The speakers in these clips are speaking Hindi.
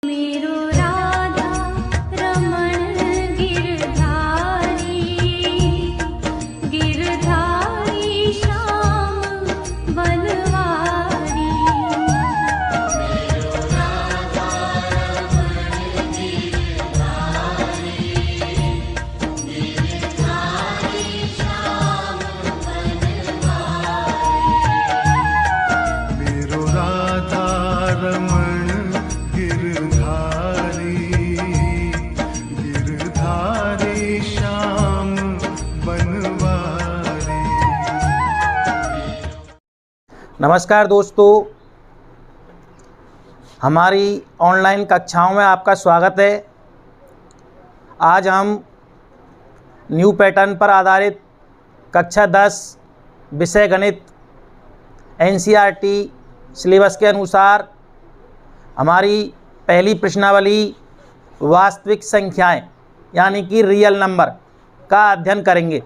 मेरो राधा रमण गिरधारी, गिरधारी श्याम बनवारी। मेरो राधा रमण गिरधारी, गिरधारी श्याम बनवारी। मेरो राधा रमण गिरधारी, गिरधारी श्याम बनवारी। नमस्कार दोस्तों, हमारी ऑनलाइन कक्षाओं में आपका स्वागत है। आज हम न्यू पैटर्न पर आधारित कक्षा 10 विषय गणित एनसीईआरटी सिलेबस के अनुसार हमारी पहली प्रश्नावली वास्तविक संख्याएं यानी कि रियल नंबर का अध्ययन करेंगे।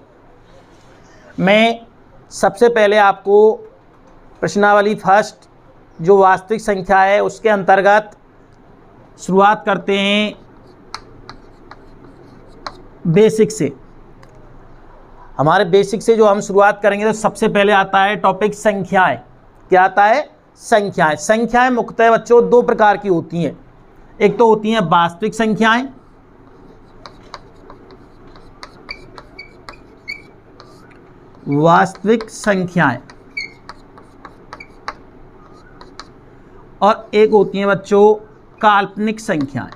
मैं सबसे पहले आपको प्रश्नावली फर्स्ट जो वास्तविक संख्या है उसके अंतर्गत शुरुआत करते हैं बेसिक से। हमारे बेसिक से जो हम शुरुआत करेंगे तो सबसे पहले आता है टॉपिक संख्याएं। क्या आता है? संख्याएं। संख्याएं मुख्यतः बच्चों दो प्रकार की होती हैं। एक तो होती हैं वास्तविक संख्याएं, वास्तविक संख्याएं, और एक होती हैं बच्चों काल्पनिक संख्याएं।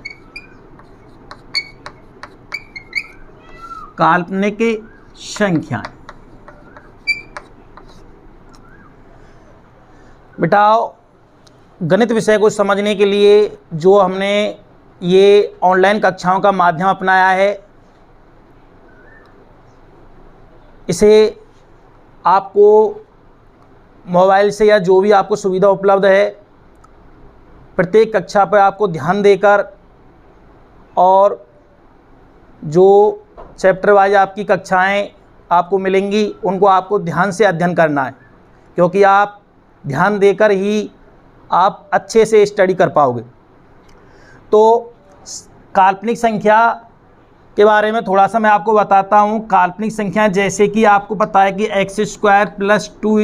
काल्पनिक संख्याएं। बेटाओ, गणित विषय को समझने के लिए जो हमने ये ऑनलाइन कक्षाओं का माध्यम अपनाया है, इसे आपको मोबाइल से या जो भी आपको सुविधा उपलब्ध है प्रत्येक कक्षा पर आपको ध्यान देकर और जो चैप्टर वाइज आपकी कक्षाएं आपको मिलेंगी उनको आपको ध्यान से अध्ययन करना है, क्योंकि आप ध्यान देकर ही आप अच्छे से स्टडी कर पाओगे। तो काल्पनिक संख्या के बारे में थोड़ा सा मैं आपको बताता हूँ। काल्पनिक संख्या जैसे कि आपको पता है कि x² + 2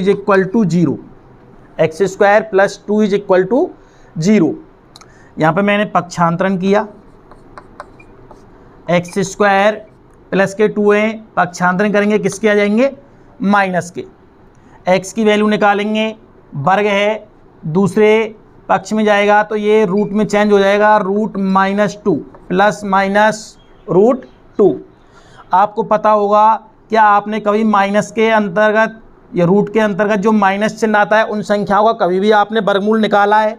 = 0, x² + 2 = 0। यहाँ पे मैंने पक्षांतरण किया, x² प्लस के 2 हैं, पक्षांतरण करेंगे किसके आ जाएंगे? माइनस के। x की वैल्यू निकालेंगे, वर्ग है, दूसरे पक्ष में जाएगा तो ये रूट में चेंज हो जाएगा, √-2 ± √2। आपको पता होगा, क्या आपने कभी माइनस के अंतर्गत या रूट के अंतर्गत जो माइनस चिन्ह आता है उन संख्याओं का कभी भी आपने वर्गमूल निकाला है?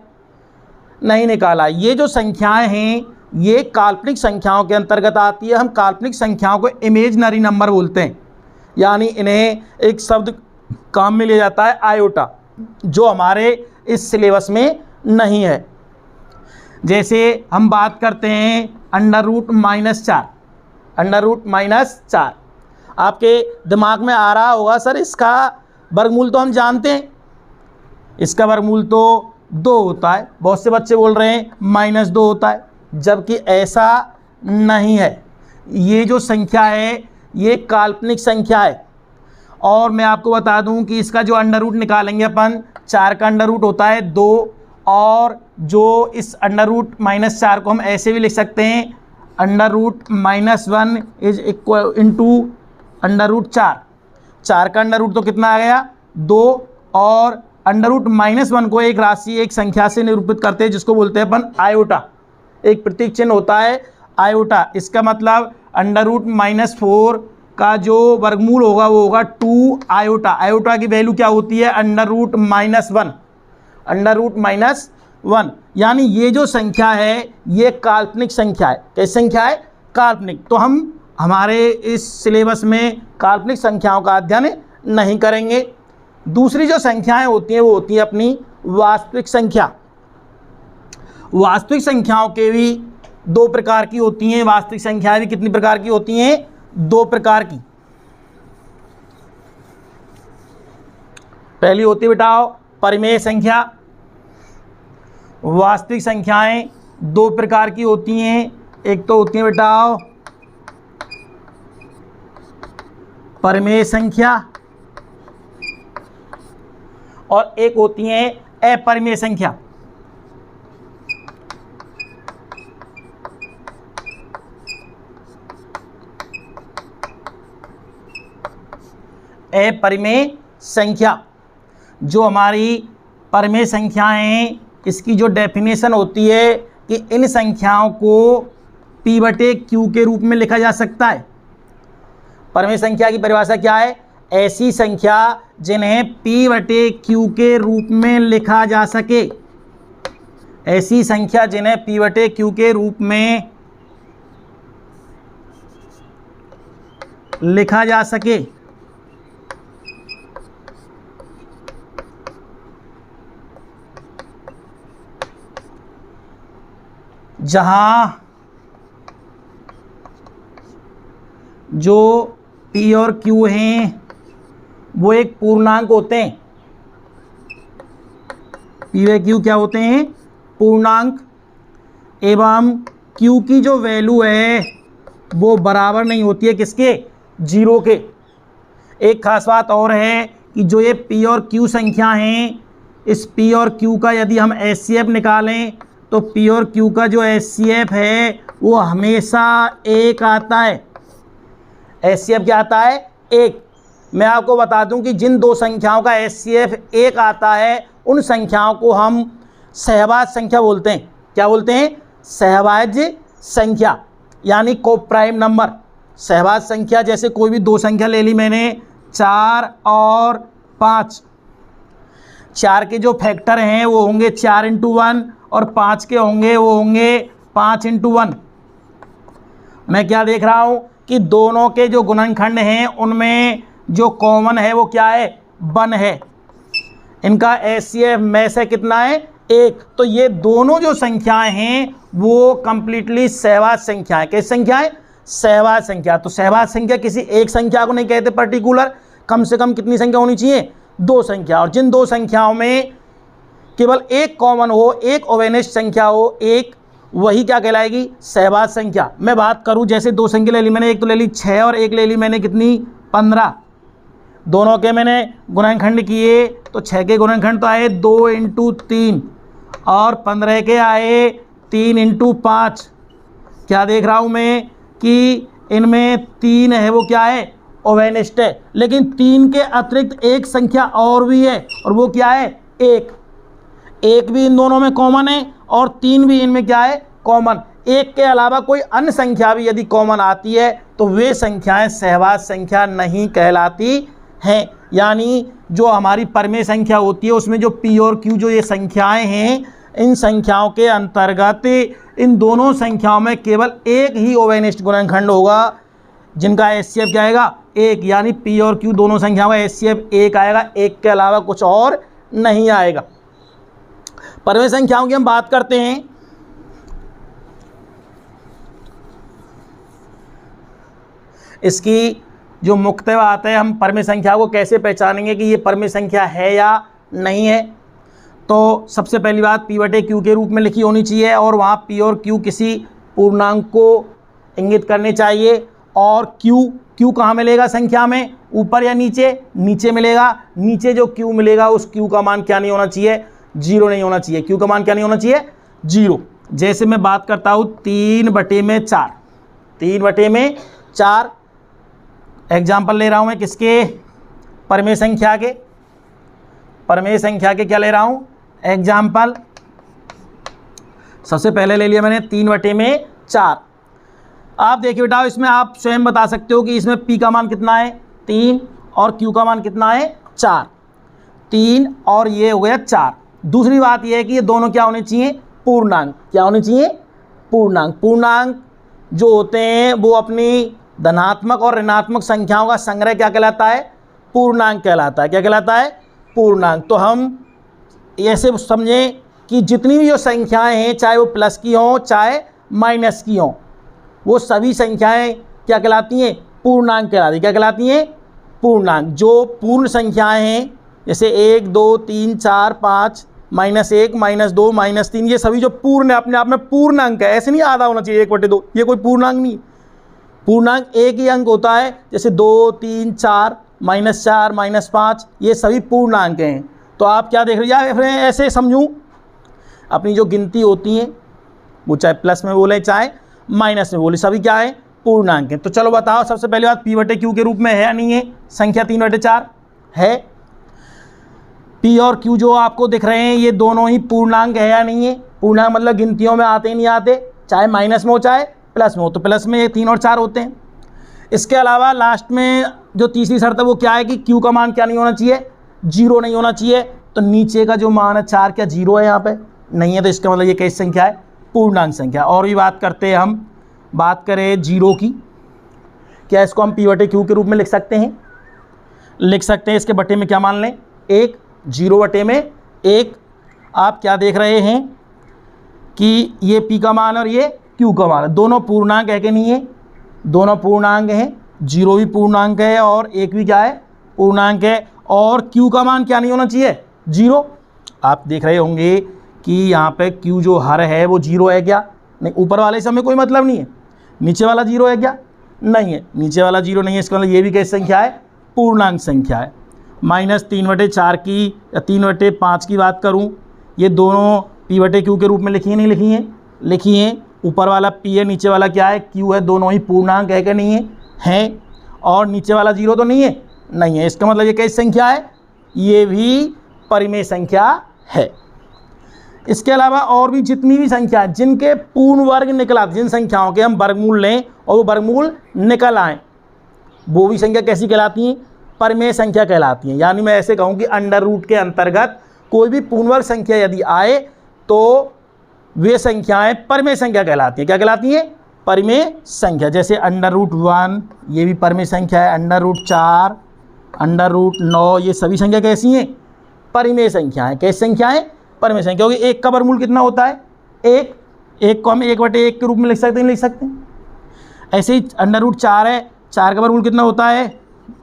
नहीं निकाला। ये जो संख्याएं हैं ये काल्पनिक संख्याओं के अंतर्गत आती है। हम काल्पनिक संख्याओं को इमेजनरी नंबर बोलते हैं, यानी इन्हें एक शब्द काम में लिया जाता है आयोटा, जो हमारे इस सिलेबस में नहीं है। जैसे हम बात करते हैं √-4, √-4। आपके दिमाग में आ रहा होगा सर इसका वर्गमूल तो हम जानते हैं, इसका वर्गमूल तो 2 होता है। बहुत से बच्चे बोल रहे हैं -2 होता है, जबकि ऐसा नहीं है। ये जो संख्या है ये काल्पनिक संख्या है। और मैं आपको बता दूं कि इसका जो अंडर रूट निकालेंगे अपन, 4 का अंडर रूट होता है 2, और जो इस √-4 को हम ऐसे भी लिख सकते हैं, √-1 इज इक्वल इंटू √4। 4 का अंडर रूट तो कितना आ गया? 2, और √-1 को एक राशि, एक संख्या से निरूपित करते हैं जिसको बोलते हैं अपन आयोटा। एक प्रतीक चिन्ह होता है आयोटा। इसका मतलब √-4 का जो वर्गमूल होगा वो होगा 2 आयोटा। आयोटा की वैल्यू क्या होती है? √-1, √-1। यानी ये जो संख्या है ये काल्पनिक संख्या है। कैसी संख्या है? काल्पनिक। तो हम हमारे इस सिलेबस में काल्पनिक संख्याओं का अध्ययन नहीं करेंगे। दूसरी जो संख्याएं होती हैं वो होती हैं अपनी वास्तविक संख्या। वास्तविक संख्याओं के भी 2 प्रकार की होती हैं। वास्तविक संख्याएं भी कितनी प्रकार की होती हैं? 2 प्रकार की। पहली होती है बेटा परिमेय संख्या। वास्तविक संख्याएं दो प्रकार की होती हैं, एक तो होती है बेटा परिमेय संख्या और एक होती है अपरिमेय संख्या। अपरिमेय संख्या, जो हमारी परिमेय संख्याएं हैं, इसकी जो डेफिनेशन होती है कि इन संख्याओं को P/Q के रूप में लिखा जा सकता है। परिमेय संख्या की परिभाषा क्या है? ऐसी संख्या जिन्हें P/Q के रूप में लिखा जा सके, ऐसी संख्या जिन्हें P/Q के रूप में लिखा जा सके। जहां जो P और Q हैं वो एक पूर्णांक होते हैं। P/Q क्या होते हैं? पूर्णांक। एवं Q की जो वैल्यू है वो बराबर नहीं होती है किसके? 0 के। एक खास बात और है कि जो ये P और Q संख्या हैं, इस P और Q का यदि हम HCF निकालें तो P और Q का जो HCF है वो हमेशा 1 आता है। HCF क्या आता है? 1। मैं आपको बता दूं कि जिन दो संख्याओं का HCF 1 आता है उन संख्याओं को हम सहभाज्य संख्या बोलते हैं। क्या बोलते हैं? सहभाज्य संख्या, यानी कोप्राइम नंबर। सहभाज्य संख्या जैसे कोई भी दो संख्या ले ली मैंने, 4 और 5। 4 के जो फैक्टर हैं वो होंगे 4 × 1 और 5 के होंगे वो होंगे 5 × 1। मैं क्या देख रहा हूँ कि दोनों के जो गुणनखंड हैं उनमें जो कॉमन है वो क्या है? 1 है। इनका HCF में से कितना है? 1। तो ये दोनों जो संख्याएं हैं वो कंप्लीटली सहभाज्य संख्या है। कैसी संख्या है? सहभाज्य संख्या। तो सहभाज्य संख्या किसी एक संख्या को नहीं कहते पर्टिकुलर, कम से कम कितनी संख्या होनी चाहिए? 2 संख्या। और जिन दो संख्याओं में केवल एक कॉमन हो, एक ओवेनिस्ट संख्या हो, एक, वही क्या कहलाएगी? सहभाज्य संख्या। मैं बात करूं जैसे दो संख्या ले ली मैंने, एक तो ले ली 6 और एक ले ली मैंने कितनी? 15। दोनों के मैंने गुणनखंड किए तो 6 के गुणनखंड तो आए 2 × 3 और 15 के आए 3 × 5। क्या देख रहा हूं मैं कि इनमें 3 है वो क्या है? ओवेनिस्ट है। लेकिन 3 के अतिरिक्त एक संख्या और भी है और वो क्या है? 1। 1 भी इन दोनों में कॉमन है और 3 भी इनमें क्या है? कॉमन। 1 के अलावा कोई अन्य संख्या भी यदि कॉमन आती है तो वे संख्याएं सहभाज्य संख्या नहीं कहलाती हैं। यानी जो हमारी परिमेय संख्या होती है उसमें जो P और Q जो ये संख्याएं हैं, इन संख्याओं के अंतर्गत इन दोनों संख्याओं में केवल एक ही ओवेनिस्ट गुणनखंड होगा जिनका HCF क्या आएगा? 1। यानी P और Q दोनों संख्याओं का HCF 1 आएगा, 1 के अलावा कुछ और नहीं आएगा। परिमेय संख्याओं की हम बात करते हैं। इसकी जो मुख्य बात है, हम परिमेय संख्या को कैसे पहचानेंगे कि ये परिमेय संख्या है या नहीं है। तो सबसे पहली बात P/Q के रूप में लिखी होनी चाहिए और वहाँ P और Q किसी पूर्णांक को इंगित करने चाहिए। और Q कहाँ मिलेगा संख्या में? ऊपर या नीचे? नीचे मिलेगा। नीचे जो Q मिलेगा उस Q का मान क्या नहीं होना चाहिए? 0 नहीं होना चाहिए। Q का मान क्या नहीं होना चाहिए? 0। जैसे मैं बात करता हूँ 3/4। 3/4 एग्जाम्पल ले रहा हूँ मैं किसके? परिमेय संख्या के। परिमेय संख्या के क्या ले रहा हूँ? एग्जाम्पल। सबसे पहले ले लिया मैंने 3/4। आप देखिए बेटा, इसमें आप स्वयं बता सकते हो कि इसमें P का मान कितना है? 3 और Q का मान कितना है? 4। 3 और ये हो गया 4। दूसरी बात यह है कि ये दोनों क्या होने चाहिए? पूर्णांक। क्या होने चाहिए? पूर्णांक। पूर्णांक जो होते हैं वो अपनी धनात्मक और ऋणात्मक संख्याओं का संग्रह क्या कहलाता है? पूर्णांक कहलाता है। क्या कहलाता है? पूर्णांक। तो हम ऐसे समझें कि जितनी भी जो संख्याएं हैं, चाहे वो प्लस की हों चाहे माइनस की हों, वो सभी संख्याएं क्या कहलाती हैं? पूर्णांक कहलाती। क्या कहलाती हैं? पूर्णांक। जो पूर्ण संख्याएं हैं जैसे 1 2 3 4 5 -1 -2 -3 ये सभी जो पूर्ण अपने आप में पूर्ण अंक है, ऐसे नहीं आधा होना चाहिए 1/2, ये कोई पूर्णांक नहीं। पूर्णांक एक ही अंक होता है, जैसे 2 3 4 -4 -5 ये सभी पूर्णांक हैं। तो आप क्या देख रहे हैं, या फिर ऐसे समझूं, अपनी जो गिनती होती हैं वो चाहे प्लस में बोले चाहे माइनस में बोले, सभी क्या है, पूर्णांक हैं। तो चलो बताओ, सबसे पहली बात P/Q के रूप में है या नहीं है, संख्या 3/4 है। P और Q जो आपको दिख रहे हैं ये दोनों ही पूर्णांक है या नहीं है। पूर्णांक मतलब गिनतियों में आते ही नहीं आते, चाहे माइनस में हो चाहे प्लस में हो, तो प्लस में ये 3 और 4 होते हैं। इसके अलावा लास्ट में जो तीसरी शर्त है वो क्या है कि Q का मान क्या नहीं होना चाहिए, 0 नहीं होना चाहिए। तो नीचे का जो मान है 4 क्या 0 है, यहाँ पे नहीं है, तो इसका मतलब ये कैसी संख्या है, पूर्णांक संख्या। और भी बात करते हैं हम, बात करें 0 की, क्या इसको हम P/Q के रूप में लिख सकते हैं, लिख सकते हैं। इसके बटे में क्या मान लें, 1, 0 बटे में 1। आप क्या देख रहे हैं कि ये P का मान और ये Q का मान है, दोनों पूर्णांक है कि नहीं है, दोनों पूर्णांक हैं। 0 भी पूर्णांक है और 1 भी क्या है, पूर्णांक है। और Q का मान क्या नहीं होना चाहिए, 0। आप देख रहे होंगे कि यहाँ पे Q जो हर है वो 0 है क्या, नहीं, ऊपर वाले से हमें कोई मतलब नहीं है। नीचे वाला 0 है क्या, नहीं है, नीचे वाला 0 नहीं है, इसका मतलब ये भी कैसी संख्या है, पूर्णांक संख्या है। -3/4 की या 3/5 की बात करूँ, ये दोनों P/Q के रूप में लिखी है, नहीं लिखी हैं, लिखी हैं। ऊपर वाला P है, नीचे वाला क्या है, Q है, दोनों ही पूर्णांक है कि नहीं है, हैं। और नीचे वाला 0 तो नहीं है, नहीं है, इसका मतलब ये कैसी संख्या है, ये भी परिमेय संख्या है। इसके अलावा और भी जितनी भी संख्या है जिनके पूर्ण वर्ग निकल आते, जिन संख्याओं के हम वर्गमूल लें और वो वर्गमूल निकल आएँ, वो भी संख्या कैसी कहलाती हैं, परिमेय संख्या कहलाती हैं। यानी मैं ऐसे कहूँ कि अंडर रूट के अंतर्गत कोई भी पूर्ण वर्ग संख्या यदि आए तो वे संख्याएं परिमेय संख्या कहलाती हैं। क्या कहलाती हैं, परिमेय संख्या। जैसे √1 ये भी परिमेय संख्या है, √4, √9 ये सभी संख्या कैसी हैं, परिमेय संख्याएं। कैसी संख्याएं, परिमेय संख्या। क्योंकि 1 का वर्गमूल कितना होता है, 1 को हम 1/1 के रूप में लिख सकते हैं, लिख सकते हैं। ऐसे ही √4 है, 4 का वर्गमूल कितना होता है,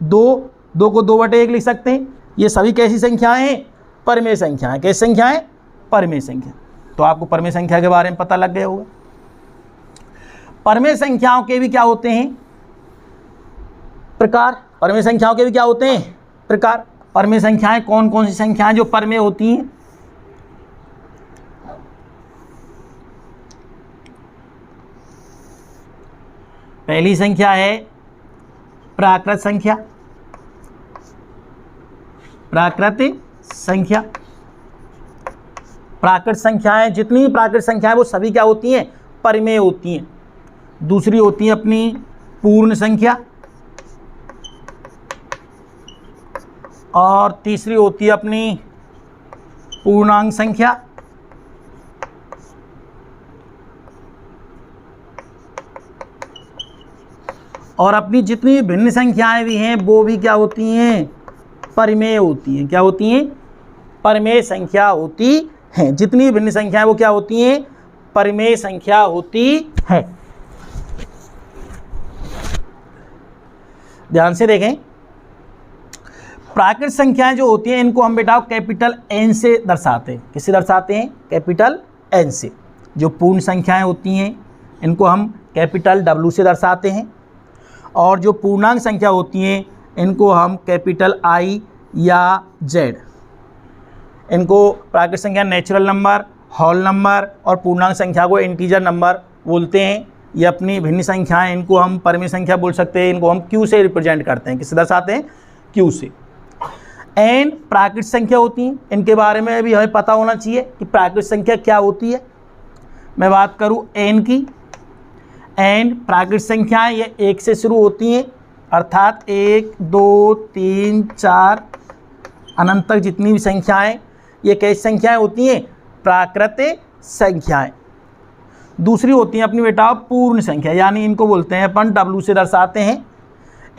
2 को 2/1 लिख सकते हैं। ये सभी कैसी संख्याएं हैं, परिमेय संख्याएं। कैसी संख्याएं, परिमेय संख्या। तो आपको परिमेय संख्या के बारे में पता लग गया होगा। परिमेय संख्याओं के भी क्या होते हैं, प्रकार। परिमेय संख्याओं के भी क्या होते हैं, प्रकार। परिमेय संख्याएं कौन कौन सी संख्याएं जो परिमेय होती हैं, पहली संख्या है प्राकृत संख्या। प्राकृत संख्या, प्राकृत संख्याएं, जितनी भी प्राकृत संख्याएं वो सभी क्या होती हैं, परिमेय होती हैं। दूसरी होती है अपनी पूर्ण संख्या, और तीसरी होती है अपनी पूर्णांक संख्या, और अपनी जितनी भिन्न संख्याएं भी हैं वो भी क्या होती हैं, परिमेय होती हैं। क्या होती हैं, परिमेय संख्या होती हैं। जितनी भिन्न संख्याएं वो क्या होती हैं, परिमेय संख्या होती हैं। ध्यान से देखें, प्राकृत संख्याएं जो होती हैं इनको हम बेटा कैपिटल N से दर्शाते हैं। किससे दर्शाते हैं, कैपिटल N से। जो पूर्ण संख्याएं होती हैं इनको हम कैपिटल W से दर्शाते हैं, और जो पूर्णांक संख्या होती हैं इनको हम कैपिटल I या Z। इनको प्राकृत संख्या नेचुरल नंबर, होल नंबर, और पूर्णांक संख्या को इंटीजर नंबर बोलते हैं। ये अपनी भिन्न संख्याएं, इनको हम परिमेय संख्या बोल सकते हैं। इनको हम Q से रिप्रेजेंट करते हैं। किससे दर्शाते हैं, Q से। N प्राकृत संख्या होती हैं, इनके बारे में भी हमें पता होना चाहिए कि प्राकृत संख्या क्या होती है। मैं बात करूं N की, N प्राकृत संख्याएं ये 1 से शुरू होती हैं, अर्थात 1 2 3 4 अनंत तक जितनी भी संख्याएं ये कैसी संख्याएं होती हैं, प्राकृत संख्याएं। दूसरी होती हैं अपनी बेटा पूर्ण संख्या, यानी इनको बोलते हैं अपन W से दर्शाते हैं।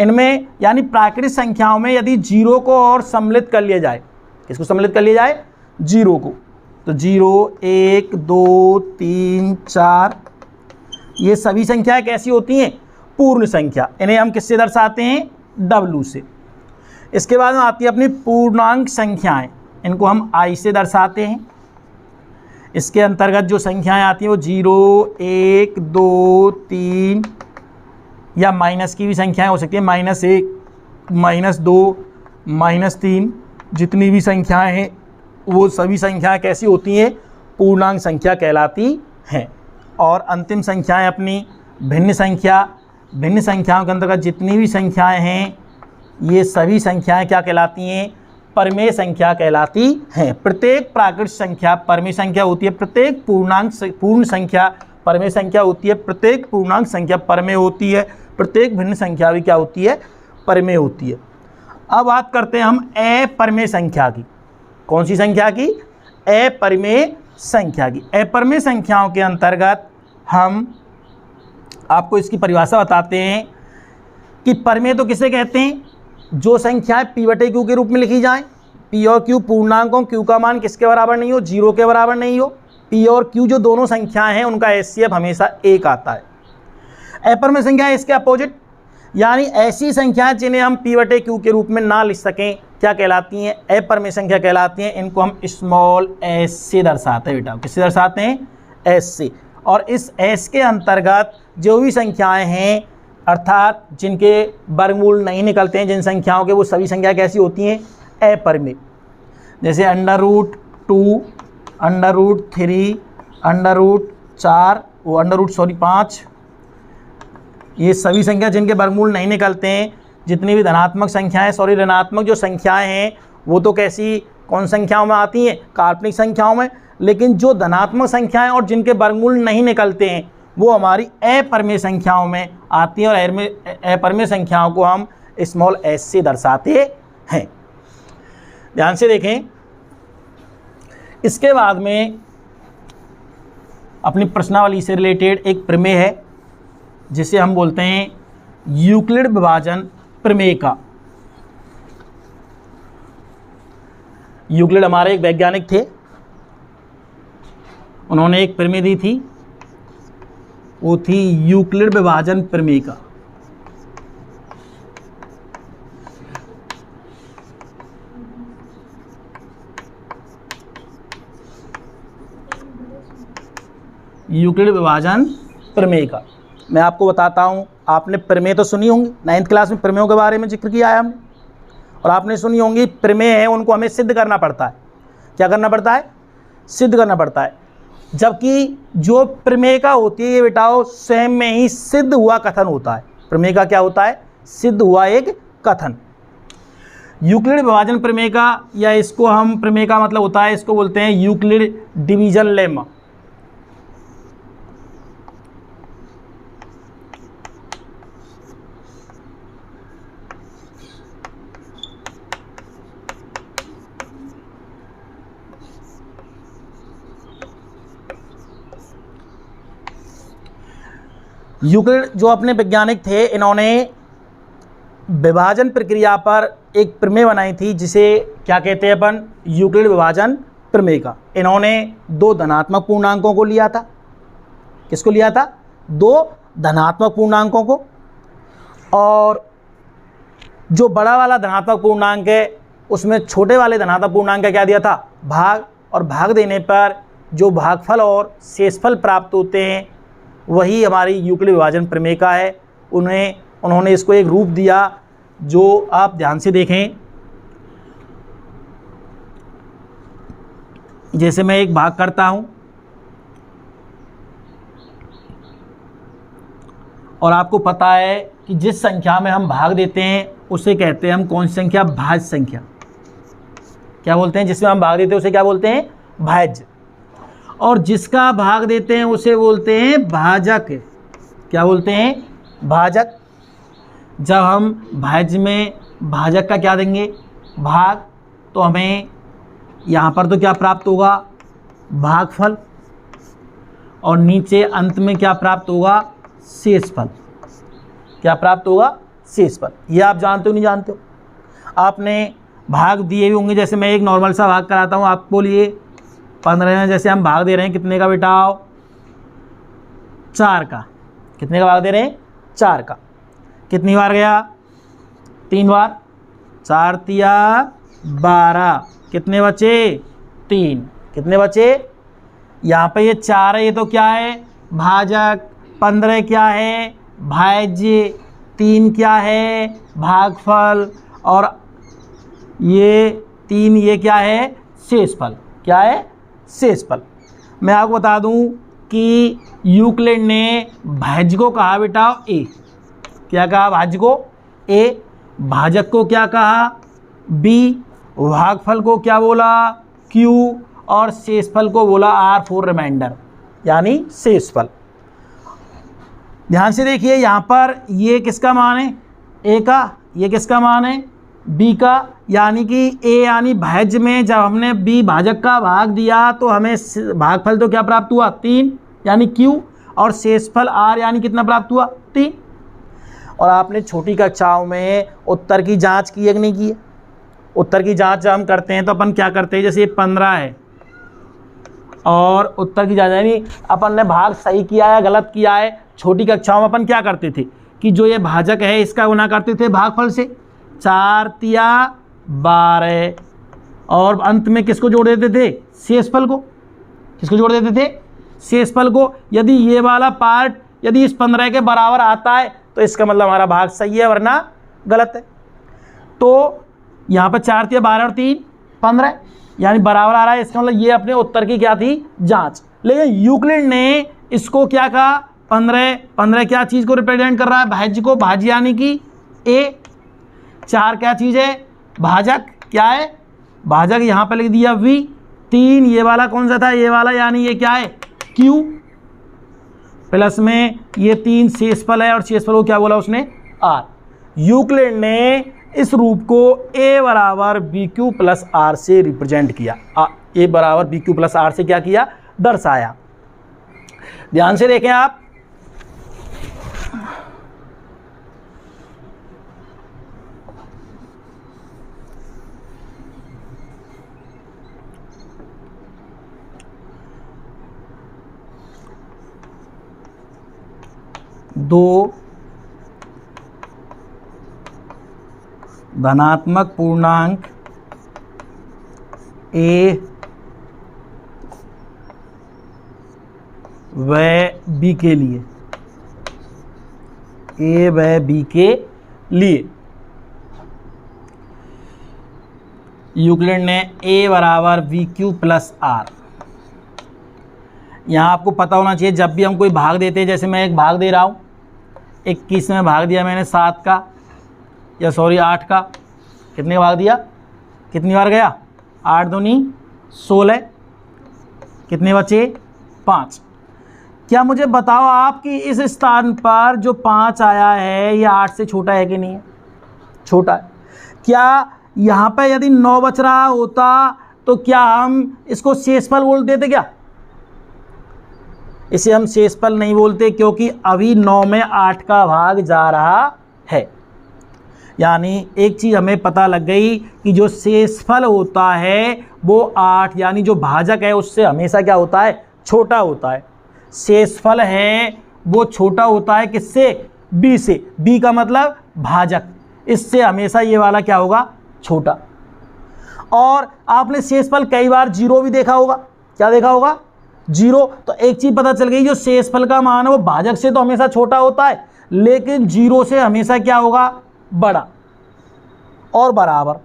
इनमें यानी प्राकृत संख्याओं में यदि 0 को और सम्मिलित कर लिया जाए, किसको सम्मिलित कर लिया जाए, 0 को, तो 0 1 2 3 4 ये सभी संख्याएं कैसी होती हैं, पूर्ण संख्या। इन्हें हम किससे दर्शाते हैं, W से। इसके बाद में आती है अपनी पूर्णांक संख्याएं, इनको हम I से दर्शाते हैं। इसके अंतर्गत जो संख्याएं आती हैं वो 0, 1, 2, 3 या माइनस की भी संख्याएं हो सकती हैं, -1, -2, -3, जितनी भी संख्याएं हैं वो सभी संख्याएं कैसी होती हैं, पूर्णांक संख्या कहलाती हैं। और अंतिम संख्याएं अपनी भिन्न संख्या, भिन्न संख्याओं के अंतर्गत जितनी भी संख्याएं हैं ये सभी संख्याएं क्या कहलाती हैं, परमेय संख्या कहलाती हैं। प्रत्येक प्राकृत संख्या परमेय संख्या होती है, प्रत्येक पूर्ण संख्या परमेय संख्या होती है, प्रत्येक पूर्णांक संख्या परमेय होती है, प्रत्येक भिन्न संख्या भी क्या होती है, परमेय होती है। अब बात करते हैं हम अपरमेय संख्या की। कौन सी संख्या की, अपरमेय संख्या की। अपरमेय संख्याओं के अंतर्गत हम आपको इसकी परिभाषा बताते हैं कि परमेय तो किसे कहते हैं, जो संख्याएं p/q के रूप में लिखी जाएं, p और q पूर्णांकों, q का मान किसके बराबर नहीं हो, 0 के बराबर नहीं हो। p और q जो दोनों संख्याएं हैं उनका HCF हमेशा 1 आता है। अपरमेय संख्या इसके अपोजिट, यानी ऐसी संख्याएं जिन्हें हम p/q के रूप में ना लिख सकें क्या कहलाती हैं, अपरमेय संख्या कहलाती हैं। इनको हम स्मॉल s से दर्शाते हैं। बेटा किससे दर्शाते हैं, s से। और इस s के अंतर्गत जो भी संख्याएं हैं अर्थात जिनके वर्गमूल नहीं निकलते हैं, जिन संख्याओं के, वो सभी संख्या कैसी होती हैं, अपरमेय। जैसे √2, √3, √4, वो 5, ये सभी संख्या जिनके वर्गमूल नहीं निकलते हैं। जितनी भी धनात्मक संख्याएं, ऋणात्मक जो संख्याएं हैं वो तो कैसी, कौन संख्याओं में आती हैं, काल्पनिक संख्याओं में। लेकिन जो धनात्मक संख्याएं और जिनके वर्गमूल नहीं निकलते हैं वो हमारी अपरमेय संख्याओं में आती हैं। और अपरमेय संख्याओं को हम स्मॉल s से दर्शाते हैं। ध्यान से देखें। इसके बाद में अपनी प्रश्नावली से रिलेटेड एक प्रमेय है जिसे हम बोलते हैं यूक्लिड विभाजन प्रमेय का। यूक्लिड हमारे एक वैज्ञानिक थे, उन्होंने एक प्रमेय दी थी, वो थी यूक्लिड विभाजन प्रमेय का। यूक्लिड विभाजन प्रमेय का मैं आपको बताता हूँ। आपने प्रमेय तो सुनी होंगी, 9th क्लास में प्रमेयों के बारे में जिक्र किया है हमने, और आपने सुनी होंगी प्रमेय है उनको हमें सिद्ध करना पड़ता है। क्या करना पड़ता है, सिद्ध करना पड़ता है। जबकि जो प्रमेय का होती है ये बेटाओ स्वयं में ही सिद्ध हुआ कथन होता है। प्रमेय का क्या होता है, सिद्ध हुआ एक कथन। यूक्लिड विभाजन प्रमेय का, या इसको हम प्रमेय का मतलब होता है, इसको बोलते हैं यूक्लिड डिवीजन लेमा। यूक्लिड जो अपने वैज्ञानिक थे, इन्होंने विभाजन प्रक्रिया पर एक प्रमेय बनाई थी जिसे क्या कहते हैं अपन, यूक्लिड विभाजन प्रमेय का। इन्होंने 2 धनात्मक पूर्णांकों को लिया था। किसको लिया था, 2 धनात्मक पूर्णांकों को, और जो बड़ा वाला धनात्मक पूर्णांक है उसमें छोटे वाले धनात्मक पूर्णांक का क्या दिया था, भाग। और भाग देने पर जो भागफल और शेषफल प्राप्त होते हैं वही हमारी यूक्लिड विभाजन प्रमेय का है। उन्होंने इसको एक रूप दिया जो आप ध्यान से देखें। जैसे मैं एक भाग करता हूं और आपको पता है कि जिस संख्या में हम भाग देते हैं उसे कहते हैं हम कौन सी संख्या, भाज्य संख्या। क्या बोलते हैं, जिसमें हम भाग देते हैं उसे क्या बोलते हैं, भाज्य। और जिसका भाग देते हैं उसे बोलते हैं भाजक। क्या बोलते हैं, भाजक। जब हम भाज्य में भाजक का क्या देंगे, भाग, तो हमें यहाँ पर तो क्या प्राप्त होगा, भागफल, और नीचे अंत में क्या प्राप्त होगा, शेषफल। क्या प्राप्त होगा, शेषफल। ये आप जानते हो नहीं जानते हो, आपने भाग दिए भी होंगे। जैसे मैं एक नॉर्मल सा भाग कराता हूँ आपको लिए 15 में, जैसे हम भाग दे रहे हैं कितने का बेटा, 4 का। कितने का भाग दे रहे हैं, 4 का। कितनी बार गया, 3 बार। 4 तिया 12, कितने बचे, 3। कितने बचे, यहाँ पे ये 4 है, ये तो क्या है भाजक, 15 क्या है भाज्य, 3 क्या है भागफल, और ये 3 ये क्या है शेषफल। क्या है शेषफल। मैं आपको बता दूं कि यूक्लिड ने भाज्य को कहा बेटा ए, क्या कहा भाज्य को ए, भाजक को क्या कहा बी, भागफल को क्या बोला क्यू, और शेषफल को बोला आर फॉर रिमाइंडर यानी शेषफल। ध्यान से देखिए यहाँ पर ये किसका मान है ए का, ये किसका मान है बी का, यानी कि ए यानी भाज्य में जब हमने बी भाजक का भाग दिया तो हमें भागफल तो क्या प्राप्त हुआ 3 यानी क्यू, और शेषफल आर यानी कितना प्राप्त हुआ 3। और आपने छोटी कक्षाओं में उत्तर की जांच की है कि नहीं की है। उत्तर की जांच जब हम करते हैं तो अपन क्या करते हैं, जैसे ये 15 है और उत्तर की जांच यानी अपन ने भाग सही किया है गलत किया है। छोटी कक्षाओं में अपन क्या करते थे कि जो ये भाजक है इसका गुना करते थे भागफल से, 4 तिया 12, और अंत में किसको जोड़ देते थे शेषफल को। किसको जोड़ देते थे शेषफल को। यदि ये वाला पार्ट यदि इस 15 के बराबर आता है तो इसका मतलब हमारा भाग सही है, वरना गलत है। तो यहाँ पर 4 तिया 12 और 3 15 यानी बराबर आ रहा है, इसका मतलब ये अपने उत्तर की क्या थी जांच। लेकिन यूक्लिड ने इसको क्या कहा 15 क्या चीज़ को रिप्रेजेंट कर रहा है भाज्य को, भाज्य यानी कि ए, 4 क्या चीज़ है भाजक, क्या है भाजक, यहाँ पर लिख दिया वी, 3 ये वाला कौन सा था ये वाला यानी ये क्या है क्यू, प्लस में ये 3 शेषफल है और शेषफल को क्या बोला उसने आर। यूक्लिड ने इस रूप को ए बराबर बी क्यू प्लस आर से रिप्रेजेंट किया, ए बराबर बी क्यू प्लस आर से क्या किया दर्शाया। ध्यान से देखें आप, दो धनात्मक पूर्णांक ए व बी के लिए, ए व बी के लिए यूक्लिड ने ए बराबर वी क्यू प्लस आर। यहाँ आपको पता होना चाहिए जब भी हम कोई भाग देते हैं, जैसे मैं एक भाग दे रहा हूँ 21 में भाग दिया मैंने 7 का या सॉरी 8 का, कितने भाग दिया कितनी बार गया 8 दूनी 16, कितने बचे 5। क्या मुझे बताओ आप कि इस स्थान पर जो 5 आया है ये 8 से छोटा है कि नहीं है, छोटा है। क्या यहाँ पे यदि 9 बच रहा होता तो क्या हम इसको शेषफल बोल देते क्या, इसे हम शेषफल नहीं बोलते क्योंकि अभी 9 में 8 का भाग जा रहा है। यानी एक चीज़ हमें पता लग गई कि जो शेषफल होता है वो 8 यानी जो भाजक है उससे हमेशा क्या होता है छोटा होता है। शेषफल है वो छोटा होता है किससे बी से, बी का मतलब भाजक, इससे हमेशा ये वाला क्या होगा छोटा। और आपने शेषफल कई बार 0 भी देखा होगा, क्या देखा होगा 0। तो एक चीज़ पता चल गई जो शेषफल का मान है वो भाजक से तो हमेशा छोटा होता है लेकिन 0 से हमेशा क्या होगा बड़ा और बराबर।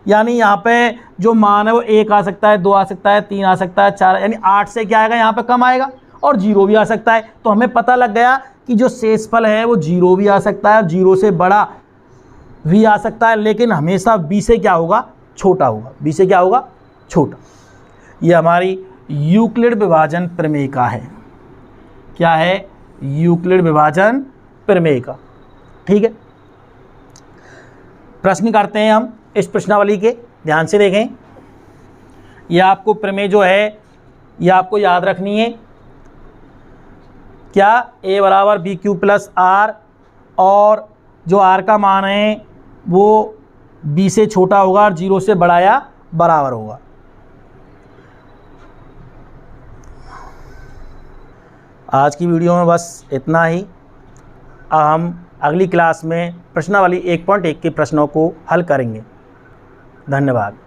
यानी यहाँ पे जो मान है वो 1 आ सकता है, 2 आ सकता है, 3 आ सकता है, 4, यानी 8 से क्या आएगा यहाँ पे कम आएगा और 0 भी आ सकता है। तो हमें पता लग गया कि जो शेषफल है वो 0 भी आ सकता है और 0 से बड़ा भी आ सकता है लेकिन हमेशा b से क्या होगा छोटा होगा, b से क्या होगा छोटा। ये हमारी यूक्लिड विभाजन प्रमेय का है, क्या है यूक्लिड विभाजन प्रमेय का। ठीक है, प्रश्न करते हैं हम इस प्रश्नावली के, ध्यान से देखें। यह आपको प्रमेय जो है यह आपको याद रखनी है, क्या a बराबर बी क्यू प्लस आर और जो r का मान है वो b से छोटा होगा और 0 से बड़ा या बराबर होगा। आज की वीडियो में बस इतना ही। अब हम अगली क्लास में प्रश्नावली 1.1 के प्रश्नों को हल करेंगे। धन्यवाद।